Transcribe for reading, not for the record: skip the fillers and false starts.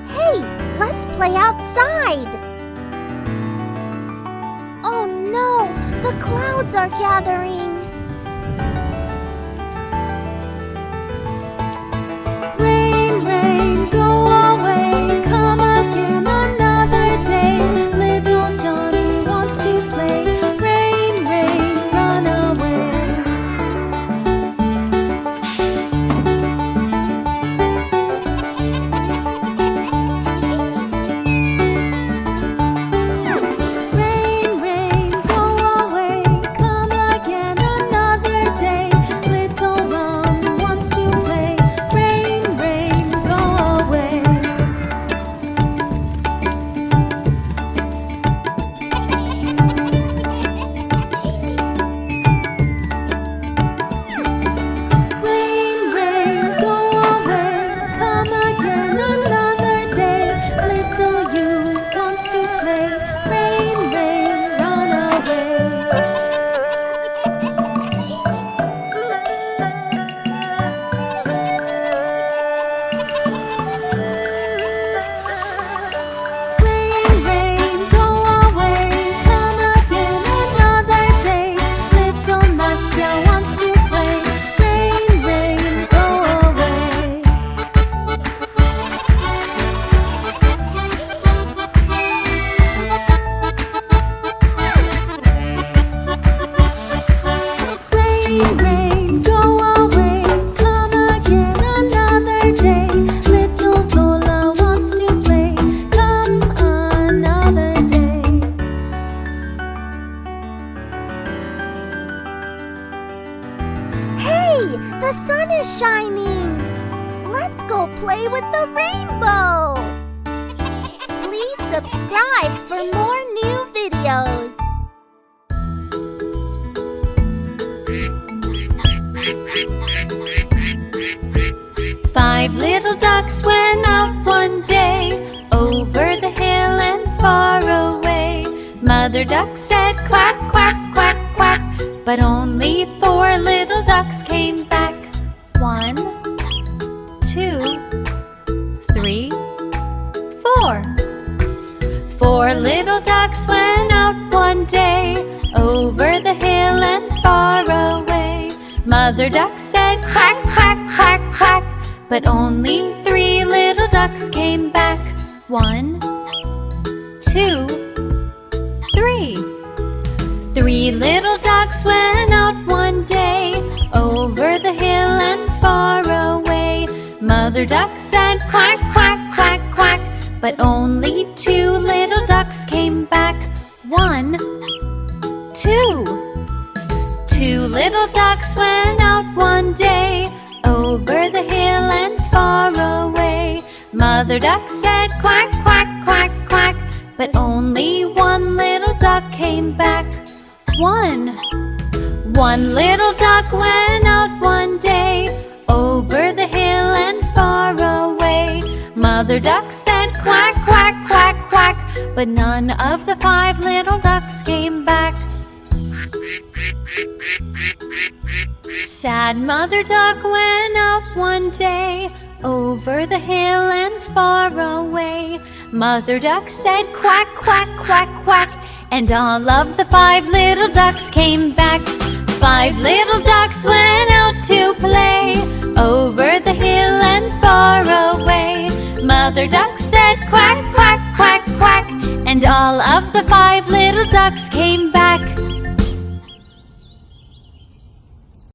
Hey, let's play outside! Oh no, the clouds are gathering! Rain, rain, go away, come again another day. Little Johnny wants to play. Rain, rain, run away. Rain, rain, go away, come again another day. Little Ron wants to play. Rain, rain, go away. Rain, rain, go away, come again another day. Little you wants to play. Rain, rain, run away. Rain, rain, go away, come again another day. Little Nastya wants to play. Rain, rain, go away. Rain, rain, go away, come again another day. Little Zola wants to play. Come another day. Hey, the sun is shining! Let's go play with the rainbow! Please subscribe for more new videos. Five little ducks went out one day, over the hill and far away. Mother duck said quack, quack, quack, quack, but only four little ducks came back. 1, 2, 3, 4. Four little ducks went out one day, over the hill and far away. Mother duck said quack, quack, quack, quack, but only three little ducks came back. 1, 2, 3. Three little ducks went out one day, over the hill and far away. Mother duck said quack, quack, quack, quack, but only two little ducks came back. 1, 2. Two little ducks went out one day, over the hill and far away. Mother duck said quack, quack, quack, quack, but only one little duck came back. One little duck went out one day, over the hill and far away. Mother duck said quack, quack, quack, quack, but none of the five little ducks came back. Sad Mother duck went out one day, over the hill and far away. Mother duck said quack, quack, quack, quack, and all of the five little ducks came back. Five little ducks went out to play, over the hill and far away. Mother duck said quack, quack, quack, quack, and all of the five little ducks came back.